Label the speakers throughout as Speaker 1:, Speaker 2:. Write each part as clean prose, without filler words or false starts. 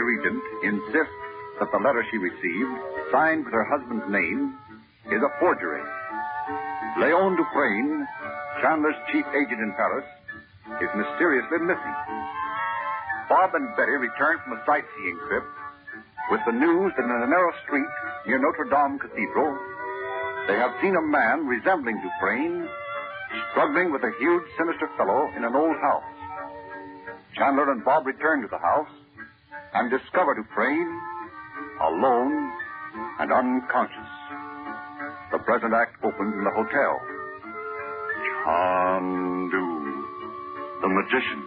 Speaker 1: deputy regent insists that the letter she received, signed with her husband's name, is a forgery. Leon Dufresne, Chandler's chief agent in Paris, is mysteriously missing. Bob and Betty return from a sightseeing trip with the news that in a narrow street near Notre Dame Cathedral, they have seen a man resembling Dufresne struggling with a huge, sinister fellow in an old house. Chandler and Bob return to the house and discover Dufresne alone and unconscious. The present act opens in the hotel. Chandu the Magician.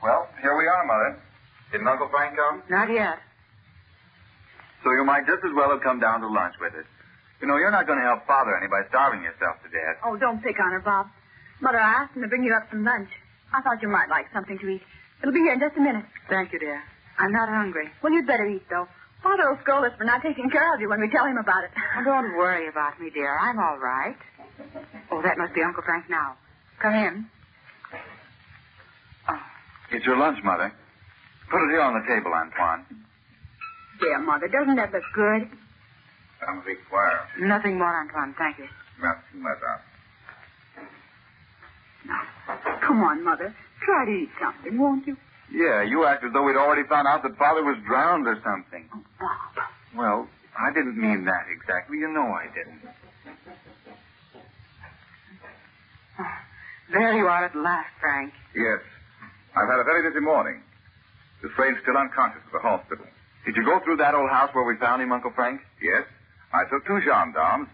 Speaker 2: Well, here we are, Mother. Didn't Uncle Frank come?
Speaker 3: Not yet.
Speaker 2: So you might just as well have come down to lunch with us. You know, you're not going to help Father any by starving yourself to death.
Speaker 4: Oh, don't pick on her, Bob. Mother, I asked him to bring you up some lunch. I thought you might like something to eat. It'll be here in just a minute.
Speaker 3: Thank you, dear. I'm not hungry.
Speaker 4: Well, you'd better eat, though. Father will scold us for not taking care of you when we tell him about it.
Speaker 3: Oh, don't worry about me, dear. I'm all right. Oh, that must be Uncle Frank now. Come in. Oh.
Speaker 2: It's your lunch, Mother. Put it here on the table, Antoine.
Speaker 4: Dear Mother, doesn't that look good?
Speaker 2: I'm required.
Speaker 3: Nothing more, Antoine. Thank you.
Speaker 2: Merci, Madame.
Speaker 4: Now, come on, Mother. Try to eat something, won't you?
Speaker 2: Yeah, you act as though we'd already found out that Father was drowned or something.
Speaker 4: Oh, Bob.
Speaker 2: Well, I didn't mean that exactly. You know I didn't.
Speaker 3: Oh, there you are at last, Frank.
Speaker 2: Yes. I've had a very busy morning. Dufresne's still unconscious at the hospital. Did you go through that old house where we found him, Uncle Frank? Yes. I took 2 gendarmes,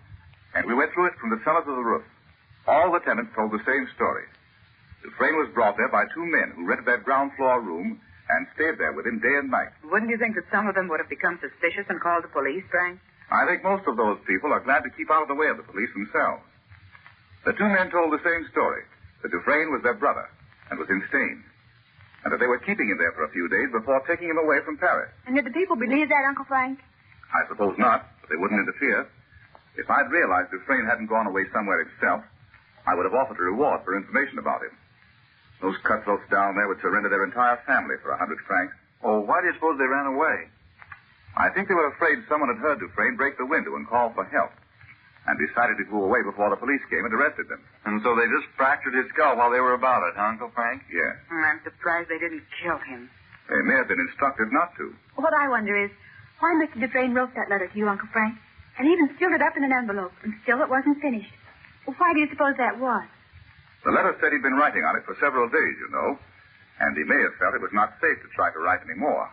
Speaker 2: and we went through it from the cellar to the roof. All the tenants told the same story. Dufresne was brought there by 2 men who rented that ground floor room and stayed there with him day and night.
Speaker 3: Wouldn't you think that some of them would have become suspicious and called the police, Frank?
Speaker 2: I think most of those people are glad to keep out of the way of the police themselves. The 2 men told the same story, that Dufresne was their brother and was insane, and that they were keeping him there for a few days before taking him away from Paris.
Speaker 4: And did the people believe that, Uncle Frank?
Speaker 2: I suppose not, but they wouldn't interfere. If I'd realized Dufresne hadn't gone away somewhere himself, I would have offered a reward for information about him. Those cutthroats down there would surrender their entire family for 100 francs. Oh, why do you suppose they ran away? I think they were afraid someone had heard Dufresne break the window and call for help, and decided to go away before the police came and arrested them. And so they just fractured his skull while they were about it, huh, Uncle Frank? Yes.
Speaker 3: I'm surprised they didn't kill him.
Speaker 2: They may have been instructed not to.
Speaker 4: What I wonder is, why Mr. Dufresne wrote that letter to you, Uncle Frank, and even sealed it up in an envelope, and still it wasn't finished. Well, why do you suppose that was?
Speaker 2: The letter said he'd been writing on it for several days, you know, and he may have felt it was not safe to try to write any more.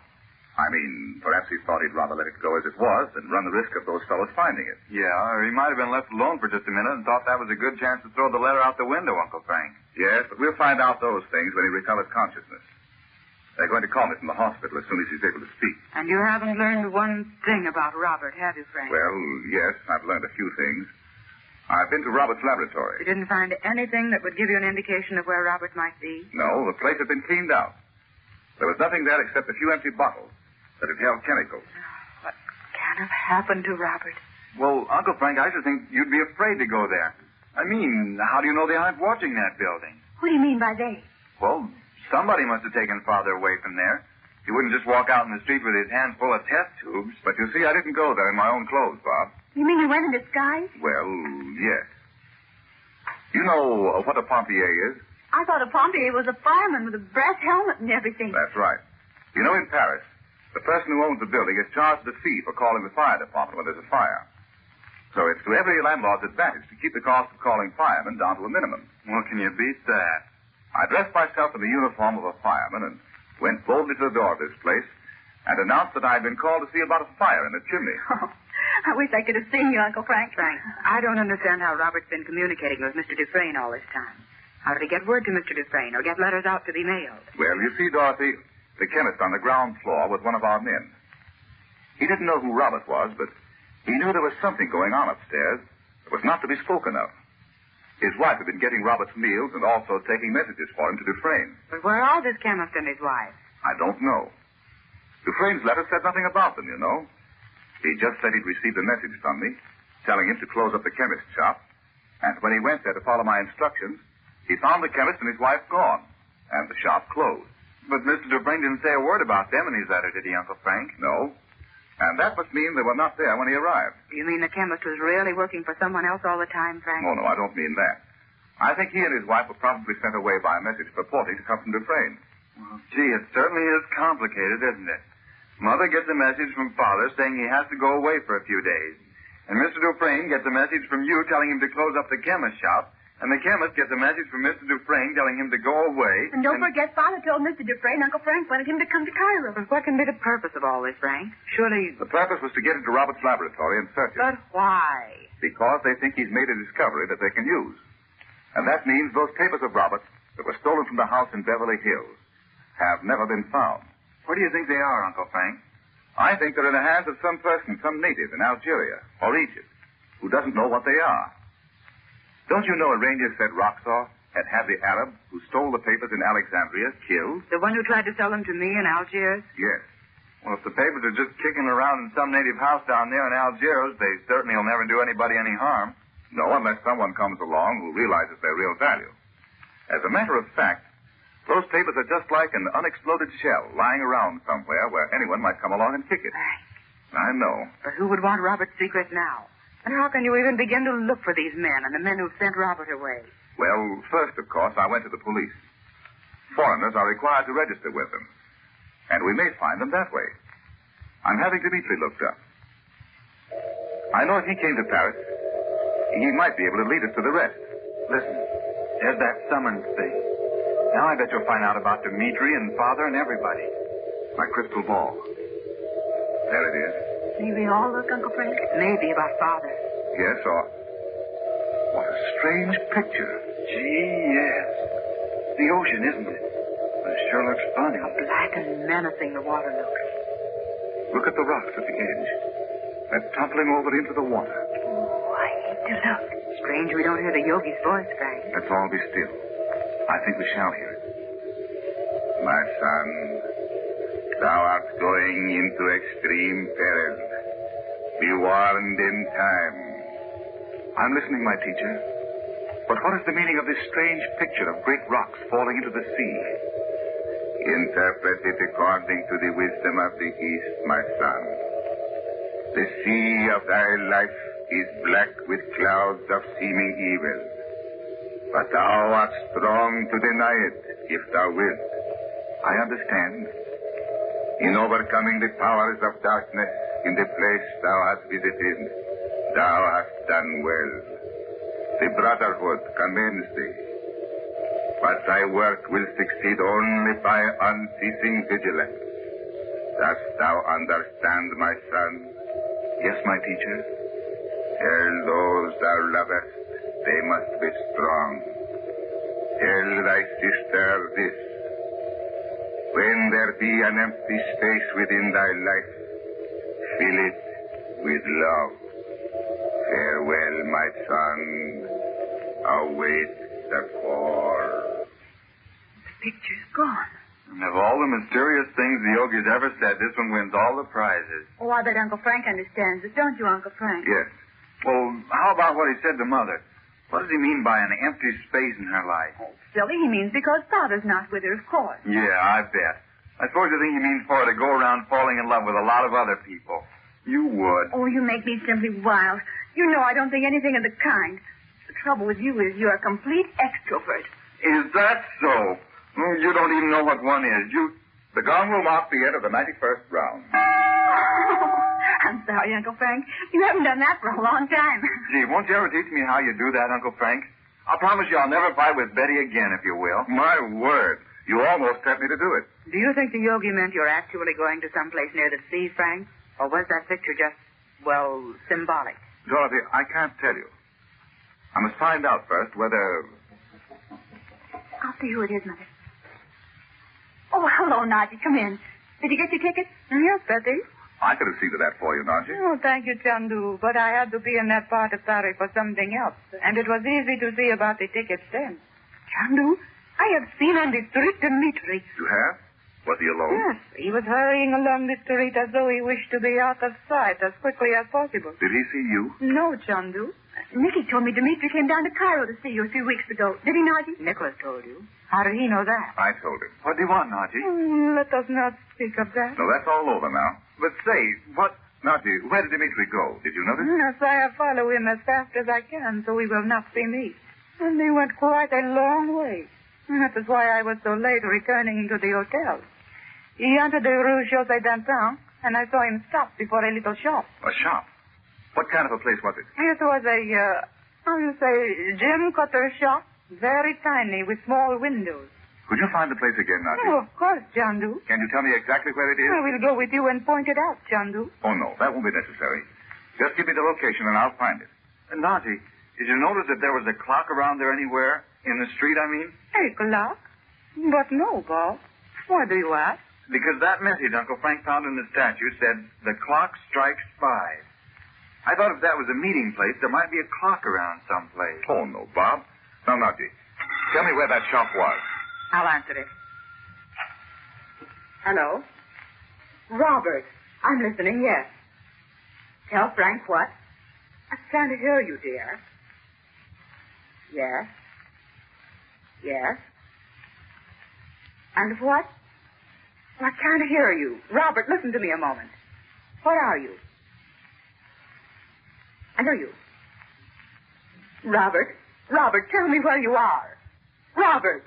Speaker 2: I mean, perhaps he thought he'd rather let it go as it was than run the risk of those fellows finding it. Yeah, or he might have been left alone for just a minute and thought that was a good chance to throw the letter out the window, Uncle Frank. Yes, but we'll find out those things when he recovers consciousness. They're going to call me from the hospital as soon as he's able to speak.
Speaker 3: And you haven't learned one thing about Robert, have you, Frank?
Speaker 2: Well, yes, I've learned a few things. I've been to Robert's laboratory.
Speaker 3: You didn't find anything that would give you an indication of where Robert might be?
Speaker 2: No, the place had been cleaned out. There was nothing there except a few empty bottles that had held chemicals.
Speaker 3: What can have happened to Robert?
Speaker 2: Well, Uncle Frank, I should think you'd be afraid to go there. I mean, how do you know they aren't watching that building?
Speaker 4: What do you mean by they?
Speaker 2: Well, somebody must have taken Father away from there. He wouldn't just walk out in the street with his hands full of test tubes. But you see, I didn't go there in my own clothes, Bob.
Speaker 4: You mean he went in disguise?
Speaker 2: Well, yes. You know what a pompier is?
Speaker 4: I thought a pompier was a fireman with a brass helmet and everything.
Speaker 2: That's right. You know, in Paris, the person who owns the building is charged a fee for calling the fire department when there's a fire. So it's to every landlord's advantage to keep the cost of calling firemen down to a minimum. Well, can you beat that? I dressed myself in the uniform of a fireman and went boldly to the door of this place and announced that I had been called to see about a fire in the chimney.
Speaker 4: Oh, I wish I could have seen you, Uncle Frank.
Speaker 3: Frank, I don't understand how Robert's been communicating with Mr. Dufresne all this time. How did he get word to Mr. Dufresne or get letters out to be mailed?
Speaker 2: Well, you see, Dorothy, the chemist on the ground floor was one of our men. He didn't know who Robert was, but he knew there was something going on upstairs that was not to be spoken of. His wife had been getting Robert's meals and also taking messages for him to Dufresne.
Speaker 3: But where are this chemist and his wife?
Speaker 2: I don't know. Dufresne's letter said nothing about them, you know. He just said he'd received a message from me, telling him to close up the chemist's shop, and when he went there to follow my instructions, He found the chemist and his wife gone, and the shop closed.
Speaker 5: But Mr. Dufresne didn't say a word about them in his letter, did he, Uncle Frank?
Speaker 2: No. And that must mean they were not there when he arrived.
Speaker 3: You mean the chemist was really working for someone else all the time, Frank?
Speaker 2: No, I don't mean that. I think he and his wife were probably sent away by a message purporting to come from Dufresne.
Speaker 5: Well, gee, it certainly is complicated, isn't it? Mother gets a message from Father saying he has to go away for a few days. And Mr. Dufresne gets a message from you telling him to close up the chemist shop. And the chemist gets a message from Mr. Dufresne telling him to go away.
Speaker 4: And don't forget, Father told Mr. Dufresne Uncle Frank wanted him to come to Cairo.
Speaker 3: But what can be the purpose of all this, Frank? Surely...
Speaker 2: The purpose was to get into Robert's laboratory and search it.
Speaker 3: But why?
Speaker 2: Because they think he's made a discovery that they can use. And that means those papers of Robert's that were stolen from the house in Beverly Hills have never been found.
Speaker 5: Where do you think they are, Uncle Frank?
Speaker 2: I think they're in the hands of some person, some native in Algeria or Egypt, who doesn't know what they are. Don't you know a ranger said Roxor had the Arab who stole the papers in Alexandria killed?
Speaker 3: The one who tried to sell them to me in Algiers?
Speaker 2: Yes.
Speaker 5: Well, if the papers are just kicking around in some native house down there in Algiers, they certainly will never do anybody any harm.
Speaker 2: No, unless someone comes along who realizes their real value. As a matter of fact, those papers are just like an unexploded shell lying around somewhere where anyone might come along and kick it.
Speaker 3: Frank.
Speaker 2: I know.
Speaker 3: But who would want Robert's secret now? And how can you even begin to look for these men and the men who've sent Robert away?
Speaker 2: Well, first, of course, I went to the police. Foreigners are required to register with them. And we may find them that way. I'm having Dimitri looked up. I know if he came to Paris, he might be able to lead us to the rest.
Speaker 5: Listen, there's that summons thing. Now I bet you'll find out about Dimitri and Father and everybody.
Speaker 2: My crystal ball. There it is.
Speaker 4: May we all look, Uncle Frank?
Speaker 3: It may be about Father.
Speaker 2: Yes, or... What a strange picture.
Speaker 5: Gee, yes. The ocean, isn't it? But it sure looks funny.
Speaker 3: How black and menacing the water looks.
Speaker 2: Look at the rocks at the edge. They're toppling over into the water.
Speaker 3: Oh, I hate to look. Strange we don't hear the Yogi's voice, Frank.
Speaker 2: Let's all be still. I think we shall hear it. My son, thou art going into extreme peril. Be warned in time. I'm listening, my teacher. But what is the meaning of this strange picture of great rocks falling into the sea? Interpret it according to the wisdom of the East, my son. The sea of thy life is black with clouds of seeming evil. But thou art strong to deny it, if thou wilt. I understand. In overcoming the powers of darkness in the place thou hast visited, thou hast done well. The brotherhood commends thee. But thy work will succeed only by unceasing vigilance. Dost thou understand, my son?
Speaker 5: Yes, my teacher.
Speaker 2: Tell those thou lovest they must be strong. Tell thy sister this. When there be an empty space within thy life, fill it with love. Farewell, my son. Await the call.
Speaker 3: The picture's gone.
Speaker 5: And of all the mysterious things the Yogi's ever said, this one wins all the prizes.
Speaker 4: Oh, I bet Uncle Frank understands it, don't you, Uncle Frank?
Speaker 2: Yes.
Speaker 5: Well, how about what he said to Mother? What does he mean by an empty space in her life?
Speaker 4: Oh, silly, he means because Father's not with her, of course.
Speaker 5: Yeah, I bet. I suppose you think he means for her to go around falling in love with a lot of other people. You would.
Speaker 4: Oh, you make me simply wild. You know I don't think anything of the kind. The trouble with you is you're a complete extrovert.
Speaker 5: Is that so? Oh, you don't even know what one is.
Speaker 2: The gong will mark the end of the 91st round.
Speaker 4: I'm sorry, Uncle Frank. You haven't done that for a long time.
Speaker 5: Gee, won't you ever teach me how you do that, Uncle Frank? I'll promise you I'll never fight with Betty again, if you will.
Speaker 2: My word. You almost sent me to do it.
Speaker 3: Do you think the Yogi meant you're actually going to someplace near the sea, Frank? Or was that picture just, well, symbolic?
Speaker 2: Dorothy, I can't tell you. I must find out first whether...
Speaker 4: I'll see who it is, Mother. Oh, hello, Naji. Come in. Did you get your ticket?
Speaker 3: Yes, Betty.
Speaker 2: I could have seen to that for you, Naji.
Speaker 3: Oh, thank you, Chandu. But I had to be in that part of Paris for something else. And it was easy to see about the tickets then. Chandu, I have seen on the street Dimitri.
Speaker 2: You have? Was he alone?
Speaker 3: Yes. He was hurrying along the street as though he wished to be out of sight as quickly as possible.
Speaker 2: Did he see you?
Speaker 3: No, Chandu.
Speaker 4: Nicky told me Dimitri came down to Cairo to see you a few weeks ago. Did he, Najee?
Speaker 3: Nicholas told you. How did he know that?
Speaker 2: I told him.
Speaker 5: What do you want, Najee?
Speaker 3: Let us not speak of that.
Speaker 2: No, that's all over now.
Speaker 5: But say, what...
Speaker 2: Najee, where did Dimitri go? Did you notice?
Speaker 3: Yes, I follow him as fast as I can, so we will not see me. And he went quite a long way. That is why I was so late returning to the hotel. He entered the Rue José d'Antin, and I saw him stop before a little shop.
Speaker 2: A shop? What kind of a place was it?
Speaker 3: It was a, gem cutter shop. Very tiny, with small windows.
Speaker 2: Could you find the place again, Najee?
Speaker 3: Oh, of course, Chandu.
Speaker 2: Can you tell me exactly where it is?
Speaker 3: I will go with you and point it out, Chandu.
Speaker 2: Oh, no, that won't be necessary. Just give me the location and I'll find it.
Speaker 5: Najee, did you notice that there was a clock around there anywhere? In the street, I mean?
Speaker 3: A clock? But no, Bob. Why do you ask?
Speaker 5: Because that message Uncle Frank found in the statue said, the clock strikes 5. I thought if that was a meeting place, there might be a clock around someplace.
Speaker 2: Oh, no, Bob. Now, Najee, tell me where that shop was.
Speaker 3: I'll answer it. Hello? Robert. I'm listening, yes. Tell Frank what? I can't hear you, dear. Yes. Yes. And what? I can't hear you. Robert, listen to me a moment. What are you? I hear you. Robert, tell me where you are. Robert.